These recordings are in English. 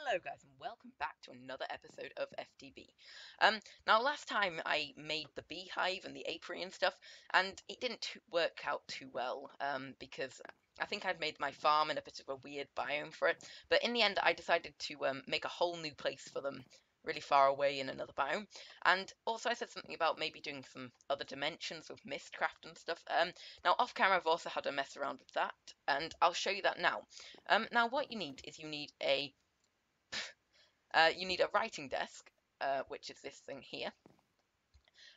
Hello guys and welcome back to another episode of FTB. Now last time I made the beehive and the apiary and stuff, and it didn't work out too well because I think I'd made my farm in a bit of a weird biome for it. But in the end I decided to make a whole new place for them really far away in another biome. And also I said something about maybe doing some other dimensions with Mystcraft and stuff. Now off camera I've also had a mess around with that, and I'll show you that now. Now what you need is you need a writing desk, which is this thing here.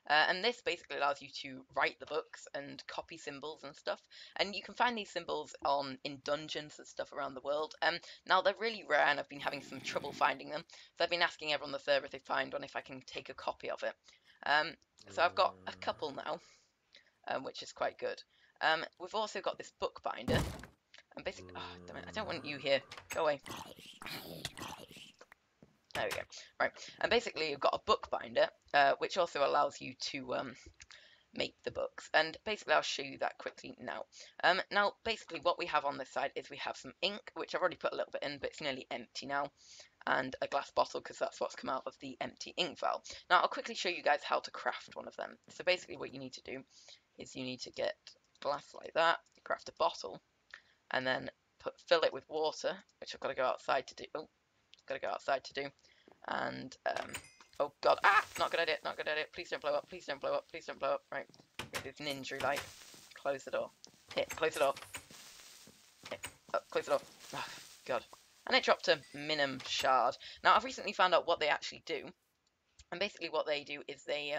And this basically allows you to write the books and copy symbols and stuff. And you can find these symbols in dungeons and stuff around the world. Now they're really rare and I've been having some trouble finding them. So I've been asking everyone on the server if they find one if I can take a copy of it. So I've got a couple now, which is quite good. We've also got this bookbinder. And basically, oh, damn it, I don't want you here. Go away. There we go. Right, and basically you've got a bookbinder, which also allows you to make the books. And basically I'll show you that quickly now. Now, basically what we have on this side is we have some ink, which I've already put a little bit in, but it's nearly empty now. And a glass bottle, because that's what's come out of the empty ink vial. Now, I'll quickly show you guys how to craft one of them. So basically what you need to do is you need to get glass like that, craft a bottle, and then fill it with water, which I've got to go outside to do. Oh, got to go outside to do. And oh god, not good idea, not good idea. Please don't blow up, please don't blow up, please don't blow up. Right, it's an injury light. Close the door. Hit, close the door. Hit, close the door. Oh god. And it dropped a minim shard. Now I've recently found out what they actually do, and basically what they do is they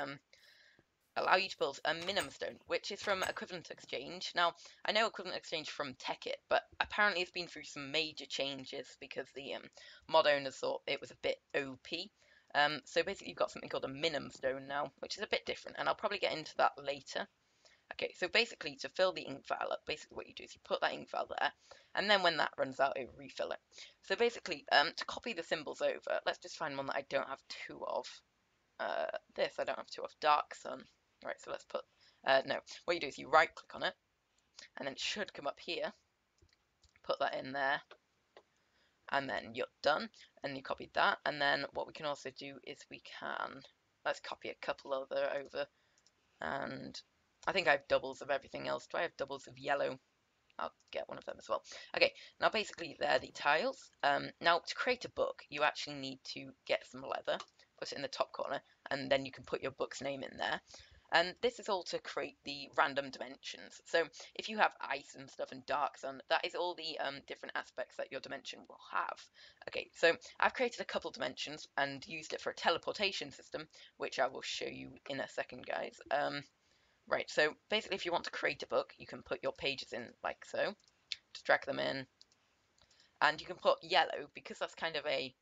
allow you to build a minimum stone, which is from Equivalent Exchange. Now, I know Equivalent Exchange from Tekkit, but apparently it's been through some major changes because the mod owners thought it was a bit OP. So basically you've got something called a minimum stone now, which is a bit different, and I'll probably get into that later. Okay, so basically to fill the ink vial up, basically what you do is you put that ink vial there, and then when that runs out, it refill it. So basically, to copy the symbols over, let's just find one that I don't have two of. This I don't have two of, Dark Sun. Right, so let's put, no, what you do is you right click on it, and then it should come up here, put that in there, and then you're done, and you copied that. And then what we can also do is let's copy a couple other over, and I think I have doubles of everything else. Do I have doubles of yellow? I'll get one of them as well. Okay, now basically they're the tiles. Now to create a book, you actually need to get some leather, put it in the top corner, and then you can put your book's name in there. And this is all to create the random dimensions. So if you have ice and stuff and dark sun, that is all the different aspects that your dimension will have. Okay, so I've created a couple dimensions and used it for a teleportation system, which I will show you in a second, guys. Right, so basically if you want to create a book, you can put your pages in like so. Just drag them in. And you can put yellow, because that's kind of a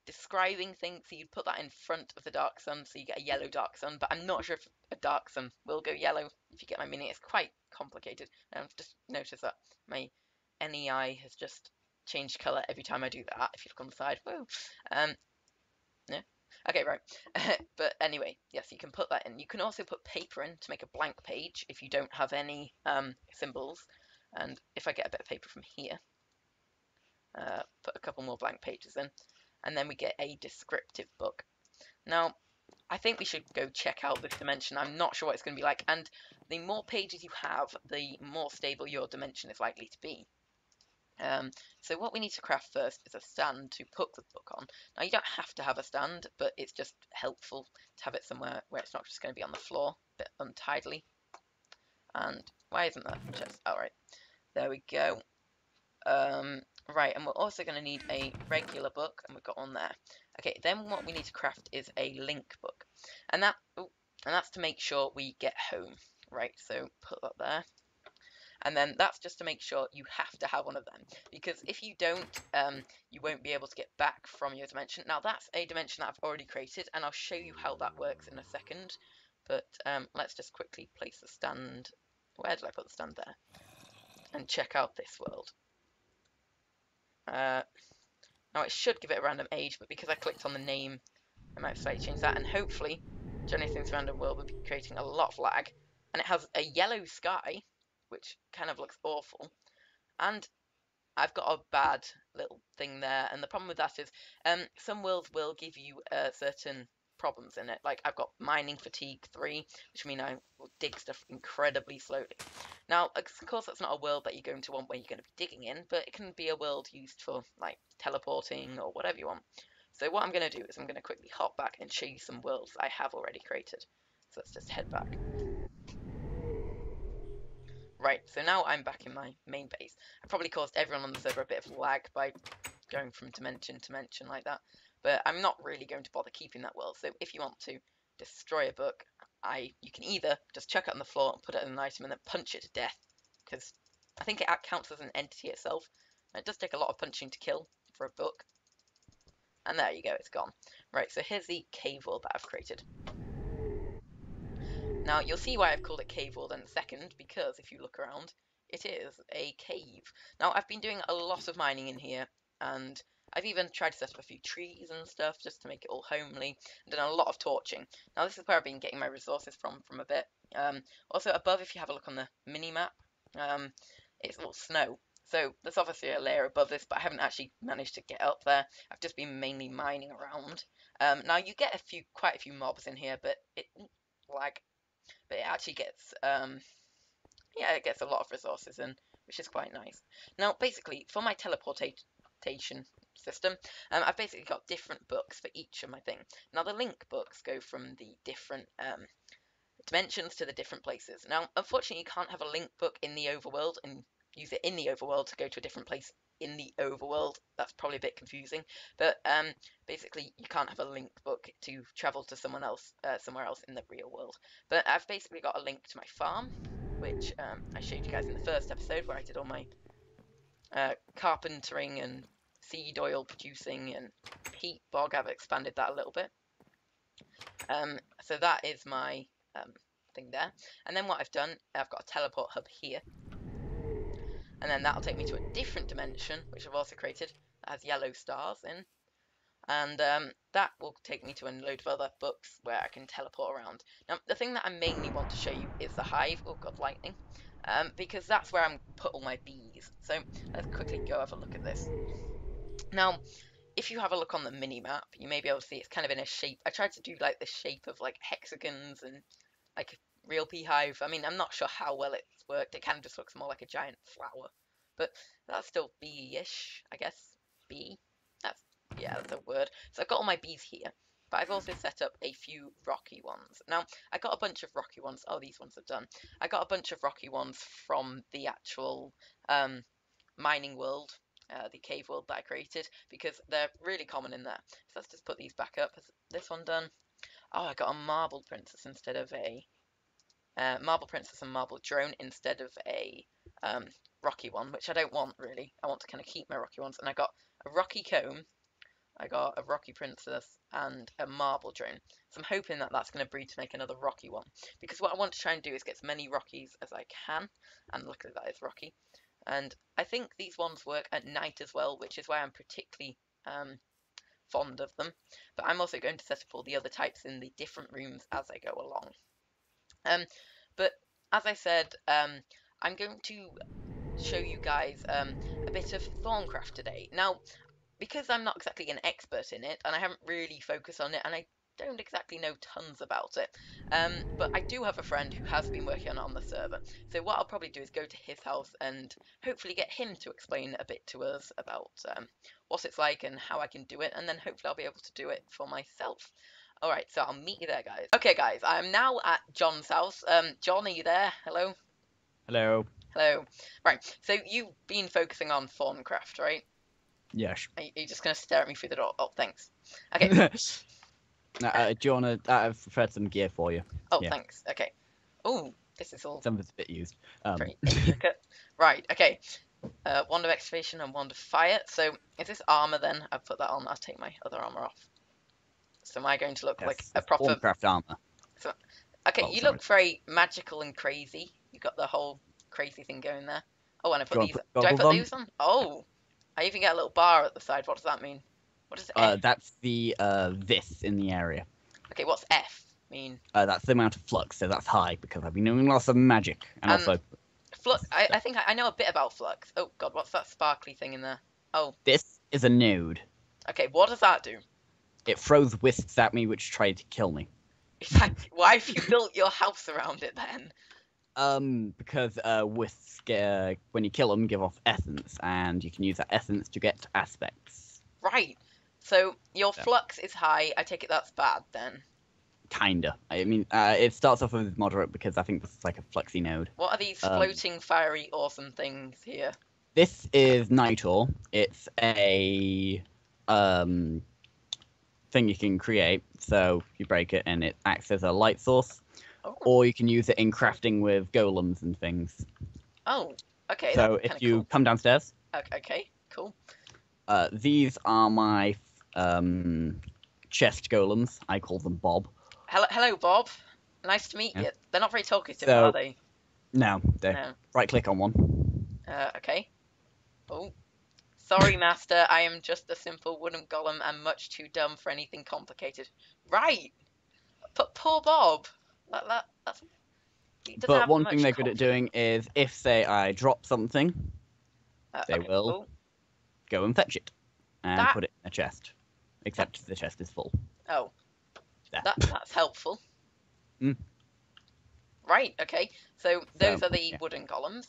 describing thing, so you'd put that in front of the dark sun, so you get a yellow dark sun. But I'm not sure if a dark sun will go yellow, if you get my meaning. It's quite complicated. I've just noticed that my NEI has just changed colour every time I do that, if you look on the side. Whoa. Yeah. Okay, right. But anyway, yes, you can put that in. You can also put paper in to make a blank page if you don't have any symbols. And if I get a bit of paper from here, put a couple more blank pages in, and then we get a descriptive book. Now, I think we should go check out this dimension. I'm not sure what it's going to be like, and the more pages you have, the more stable your dimension is likely to be. So what we need to craft first is a stand to put the book on. Now, you don't have to have a stand, but it's just helpful to have it somewhere where it's not just going to be on the floor, a bit untidily. And why isn't that chest? Oh, right. There we go. Right, and we're also going to need a regular book, and we've got one there. Okay, then what we need to craft is a link book, and that's to make sure we get home. Right, so put that there, and then that's just to make sure you have to have one of them, because if you don't, you won't be able to get back from your dimension. Now that's a dimension that I've already created, and I'll show you how that works in a second. But let's just quickly place the stand. Where did I put the stand? There, and check out this world. Now it should give it a random age, but because I clicked on the name, I might slightly change that, and hopefully Journey Things Random World will be creating a lot of lag. And it has a yellow sky, which kind of looks awful, and I've got a bad little thing there, and the problem with that is some worlds will give you certain problems in it. Like I've got mining fatigue 3, which means I will dig stuff incredibly slowly. Now, of course, that's not a world that you're going to want where you're going to be digging in, but it can be a world used for like teleporting or whatever you want. So what I'm going to do is I'm going to quickly hop back and show you some worlds I have already created. So let's just head back. Right, so now I'm back in my main base. I probably caused everyone on the server a bit of lag by going from dimension to dimension like that, but I'm not really going to bother keeping that world. So if you want to destroy a book, you can either just chuck it on the floor and put it in an item and then punch it to death, because I think it counts as an entity itself. And it does take a lot of punching to kill for a book. And there you go, it's gone. Right, so here's the cave world that I've created. Now, you'll see why I've called it cave world in a second, because if you look around, it is a cave. Now, I've been doing a lot of mining in here, and I've even tried to set up a few trees and stuff just to make it all homely, and done a lot of torching. Now, this is where I've been getting my resources from a bit. Also, above, if you have a look on the mini-map, it's all snow. So there's obviously a layer above this, but I haven't actually managed to get up there. I've just been mainly mining around. Now, you get quite a few mobs in here, but it actually gets it gets a lot of resources in, which is quite nice. Now, basically, for my teleportation system, I've basically got different books for each of my thing. Now, the link books go from the different dimensions to the different places. Now, unfortunately, you can't have a link book in the overworld and use it in the overworld to go to a different place in the overworld. That's probably a bit confusing, but basically you can't have a link book to travel to somewhere else in the real world. But I've basically got a link to my farm, which I showed you guys in the first episode where I did all my carpentering and seed oil producing and peat bog. I've expanded that a little bit. So that is my thing there. And then what I've done, I've got a teleport hub here. And then that'll take me to a different dimension, which I've also created, that has yellow stars in. And that will take me to a load of other books where I can teleport around. Now, the thing that I mainly want to show you is the hive. Oh god, lightning. Because that's where I'm put all my bees. So let's quickly go have a look at this. Now, if you have a look on the mini-map, you may be able to see it's kind of in a shape. I tried to do like the shape of like hexagons and like real beehive. I mean, I'm not sure how well it's worked. It kind of just looks more like a giant flower, but that's still bee-ish, I guess. Bee. That's a word. So I've got all my bees here, but I've also set up a few rocky ones. Now, I got a bunch of rocky ones. Oh, these ones are done. I got a bunch of rocky ones from the actual mining world, the cave world that I created, because they're really common in there. So let's just put these back up. Is this one done? Oh, I got a marble princess instead of a marble princess and marble drone instead of a rocky one, which I don't want really. I want to kind of keep my rocky ones. And I got a rocky comb, I got a rocky princess, and a marble drone. So I'm hoping that that's going to breed to make another rocky one, because what I want to try and do is get as many rockies as I can. And look at that, it's rocky. And I think these ones work at night as well, which is why I'm particularly fond of them. But I'm also going to set up all the other types in the different rooms as I go along. But as I said, I'm going to show you guys a bit of Thaumcraft today. Now, because I'm not exactly an expert in it, and I haven't really focused on it, and I don't exactly know tons about it, but I do have a friend who has been working on it on the server. So what I'll probably do is go to his house and hopefully get him to explain a bit to us about what it's like and how I can do it, and then hopefully I'll be able to do it for myself. Alright, so I'll meet you there, guys. Okay, guys, I'm now at John's house. John, are you there? Hello? Hello. Hello. Right, so you've been focusing on Thaumcraft, right? Yes. Are you just going to stare at me through the door? Oh, thanks. Okay. Do you want to... I've prepared some gear for you. Oh, yeah. Thanks. Okay. Oh, this is all... Some of it's a bit used. Very intricate. Right, okay. Wand of excavation and wand of fire. So, is this armor then? I'll put that on. I'll take my other armor off. So am I going to look like a proper... Thaumcraft armor. So, okay, you look very magical and crazy. You got the whole crazy thing going there. Oh, and I put these... Do I put these on? Oh! I even get a little bar at the side. What does that mean? What does F? That's the this in the area. Okay, what's F mean? That's the amount of flux, so that's high because I've been doing lots of magic and also. Flux. I think I know a bit about flux. Oh God, what's that sparkly thing in there? Oh. This is a node. Okay, what does that do? It throws wisps at me which try to kill me. Why have you built your house around it then? Because wisps when you kill them give off essence, and you can use that essence to get aspects. Right. So your So, flux is high. I take it that's bad then. kinda. I mean, it starts off with moderate because I think this is like a fluxy node. What are these floating, fiery, awesome things here? This is Nitor. It's a thing you can create. So you break it and it acts as a light source. Oh. Or you can use it in crafting with golems and things. Oh, okay. So that's if you cool. come downstairs, Okay, cool. these are my chest golems. I call them Bob. Hello, Bob. Nice to meet Yeah. you. They're not very talkative, So- are they? No, No. right click on one. Okay. Oh. Sorry, master. I am just a simple wooden golem and much too dumb for anything complicated. Right. But poor Bob. That's. He doesn't But have one much thing they're good at doing is if, say, I drop something, they will Oh. go and fetch it and That- put it in a chest. Except the chest is full. Oh. There. That's helpful. Mm. Right. Okay. So those So, are the yeah. wooden golems.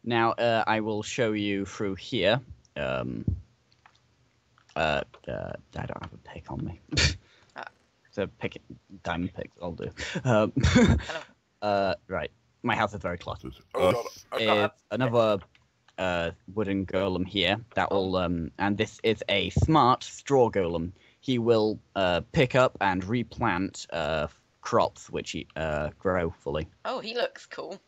Now, I will show you through here. I don't have a pick on me. So pick it, diamond pick, I'll do. Right. My house is very cluttered. Is another wooden golem here that will and this is a smart straw golem. He will pick up and replant crops which grow fully. Oh, he looks cool.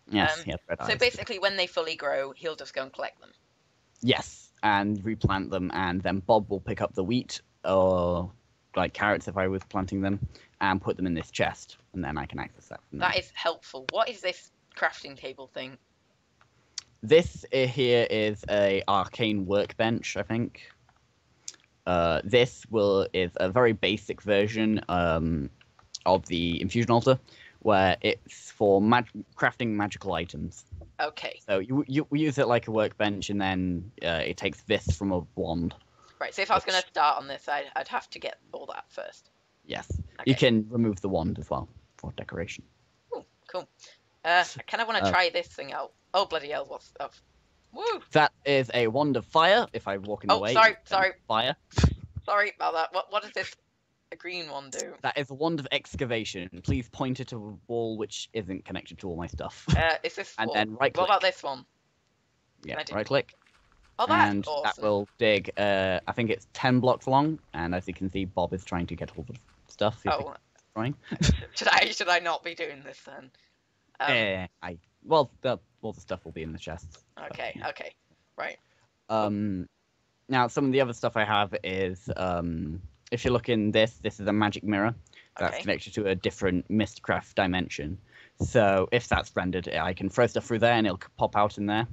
Yes, he has red So eyes. basically, when they fully grow, he'll just go and collect them. Yes, and replant them, and then Bob will pick up the wheat or like carrots if I was planting them, and put them in this chest, and then I can access that from there. That is helpful. What is this crafting table thing? This here is a arcane workbench, I think. This is a very basic version of the infusion altar, where it's for crafting magical items. Okay. So you use it like a workbench, and then it takes this from a wand. Right. So if I was going to start on this, I'd have to get all that first. Yes. Okay. You can remove the wand as well for decoration. Ooh, cool. I kind of want to try this thing out. Oh, bloody hell, what's stuff? Woo! That is a wand of fire. If I walk in the way. Sorry. Fire. Sorry about that. What does this green one do? That is a wand of excavation. Please point it to a wall which isn't connected to all my stuff. Is this And wall? then right click. What about this one? Yeah, right click. Oh, that's And awesome. that will dig, I think it's 10 blocks long, and as you can see, Bob is trying to get all the stuff. Oh. Trying. Should I not be doing this then? All the stuff will be in the chests. Okay, So, yeah. okay. Right. Now, some of the other stuff I have is, if you look in this is a magic mirror that's Okay. connected to a different Mystcraft dimension. So if that's rendered, I can throw stuff through there and it'll pop out in there.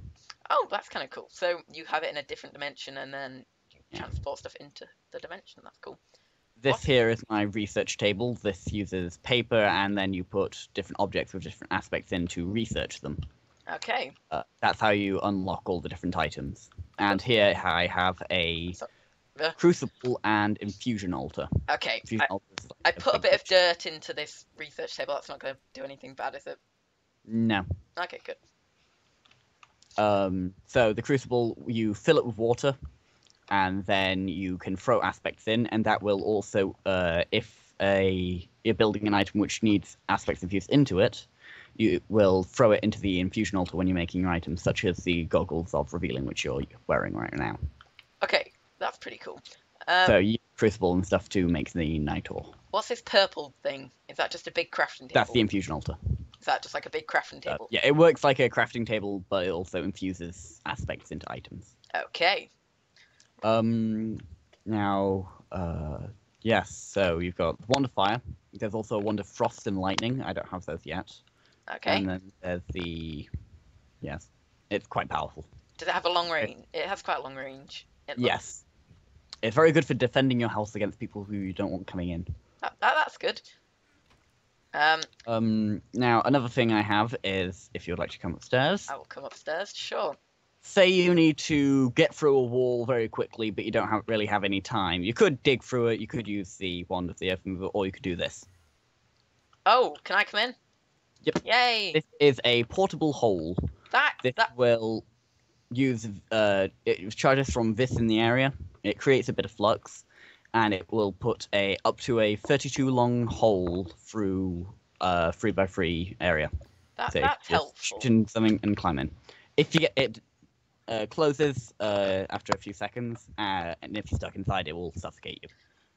Oh, that's kind of cool. So you have it in a different dimension and then you Yeah. transport stuff into the dimension. That's cool. This here is my research table. This uses paper, and then you put different objects with different aspects in to research them. Okay. That's how you unlock all the different items. And here I have a Yeah. crucible and infusion altar. Okay. Infusion altar is like I put a big bit of bitch. dirt into this research table. That's not going to do anything bad, is it? No. Okay, good. So the crucible, you fill it with water, and then you can throw aspects in, and that will also, if you're building an item which needs aspects infused into it, you will throw it into the infusion altar when you're making your items, such as the goggles of revealing which you're wearing right now. Okay, that's pretty cool. So you use crucible and stuff to make the night ore. What's this purple thing? Is that just a big crafting table? That's the infusion altar. Is that just like a big crafting table? Yeah, it works like a crafting table, but it also infuses aspects into items. Okay. Now, yes, so you've got Wand of Fire. There's also a Wand of Frost and Lightning. I don't have those yet. Okay. And then there's yes, it's quite powerful. Does it have a long range? It has quite a long range. Yes. It's very good for defending your house against people who you don't want coming in. That's good. Now, another thing I have is, if you would like to come upstairs. I will come upstairs. Sure. say you need to get through a wall very quickly, but you don't really have any time. You could dig through it. You could use the wand of the earth mover, or you could do this. Oh, can I come in? Yep. Yay! This is a portable hole. This will use it charges from this in the area. It creates a bit of flux, and it will put up to a 32 long hole through 3x3 area. That's helpful. Shoot something and climb in. If you get it closes after a few seconds, and if you're stuck inside, it will suffocate you.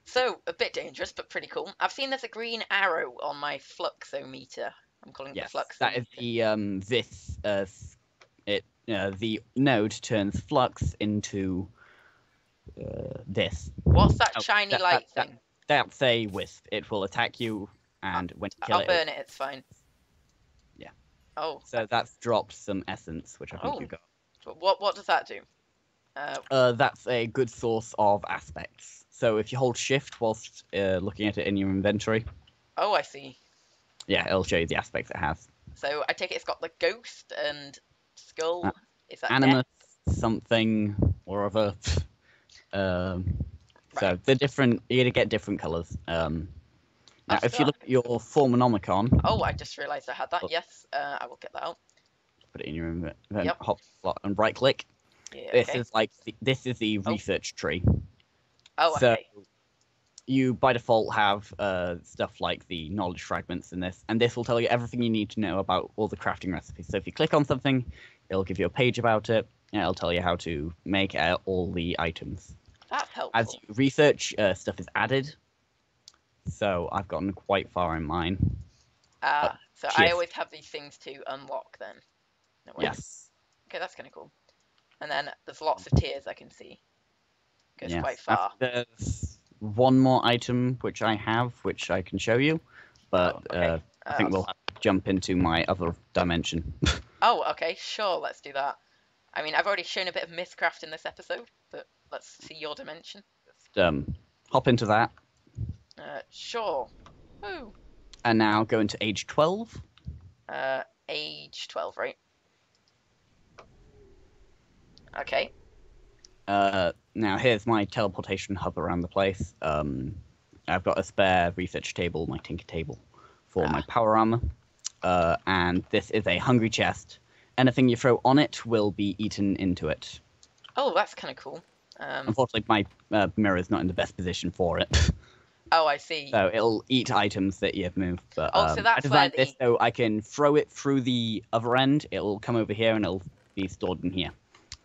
So a bit dangerous, but pretty cool. I've seen there's a green arrow on my fluxometer. I'm calling it the fluxometer. That is the the node turns flux into this. What's that shiny light thing? That's a wisp. It will attack you, and when you kill I'll burn it. It's fine. Yeah. Oh. So that's dropped some essence, which I think you got. What does that do? That's a good source of aspects. So if you hold shift whilst looking at it in your inventory. Oh, I see. Yeah, it'll show you the aspects it has. So I take it it's got the ghost and skull. Is that animus something or other? So they're different. You're gonna get different colours. Now, if you look at your Thaumonomicon. Oh, I just realised I had that. Yes, I will get that out. Put it in your event hot slot and right click. Yeah, this is like this is the research tree. Oh, so okay. You by default have stuff like the knowledge fragments in this, and this will tell you everything you need to know about all the crafting recipes. So if you click on something, it'll give you a page about it, and it'll tell you how to make all the items. That's helpful. As you research, stuff is added. So I've gotten quite far in mine. So I always have these things to unlock then. No worries. Yes. Okay, that's kind of cool. And then there's lots of tiers I can see. Goes quite far. There's one more item which I have, which I can show you, but I think we'll have to jump into my other dimension. Oh, okay, sure, let's do that. I mean, I've already shown a bit of Mystcraft in this episode, but let's see your dimension. Just hop into that. Sure. Woo. And now go into age 12. Age 12, right? Okay. Now here's my teleportation hub around the place. I've got a spare research table, my tinker table, for my power armor. And this is a hungry chest. Anything you throw on it will be eaten into it. Oh, that's kind of cool. Unfortunately, my mirror is not in the best position for it. Oh, I see. So it'll eat items that you've moved. But so that's I designed this so I can throw it through the other end. It'll come over here and it'll be stored in here.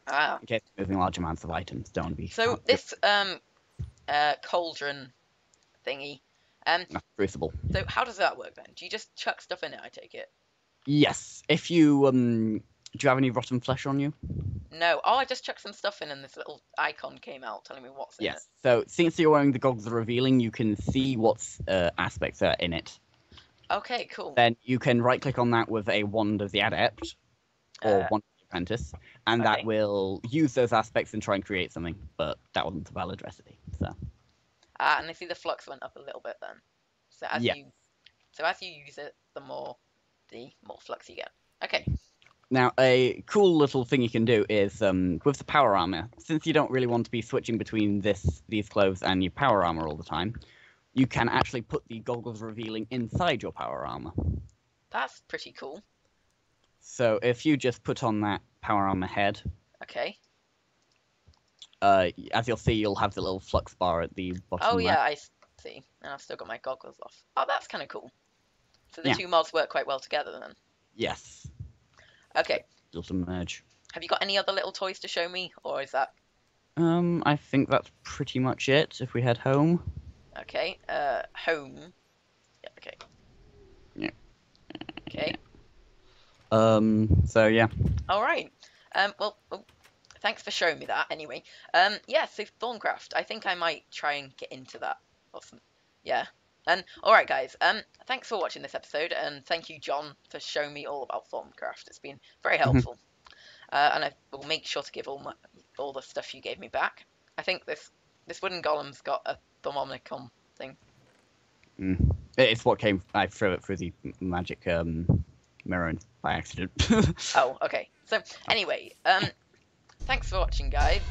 Ah. In case moving large amounts of items. Don't want to be. So this cauldron thingy. Crucible. So how does that work then? Do you just chuck stuff in it? I take it. Yes. If you do you have any rotten flesh on you? No. Oh, I just chucked some stuff in, and this little icon came out telling me what's in it. Yes. So since you're wearing the goggles of revealing, you can see what's aspects are in it. Okay. Cool. Then you can right-click on that with a wand of the adept or wand of the apprentice, and that will use those aspects and try and create something. But that wasn't a valid recipe. So. And I see the flux went up a little bit then. So as you use it, the more flux you get. Okay. Now, a cool little thing you can do is, with the power armor, since you don't really want to be switching between these clothes and your power armor all the time, you can actually put the goggles revealing inside your power armor. That's pretty cool. So if you just put on that power armor head, okay. As you'll see, you'll have the little flux bar at the bottom. Oh yeah, I see. And I've still got my goggles off. Oh, that's kind of cool. So the two mods work quite well together then. Yes. Okay. Doesn't merge. Have you got any other little toys to show me, or is that? I think that's pretty much it. If we head home. Okay. Home. Yeah. Okay. Yeah. Okay. So yeah. All right. Well, thanks for showing me that. Anyway. Yeah. So Thaumcraft. I think I might try and get into that. Awesome. Yeah. And alright guys, thanks for watching this episode, and thank you John for showing me all about Thaumcraft. It's been very helpful. And I will make sure to give all the stuff you gave me back. I think this wooden golem's got a Thermomicon thing. It's what came. I threw it through the magic mirror by accident. Oh, okay. So anyway, thanks for watching, guys.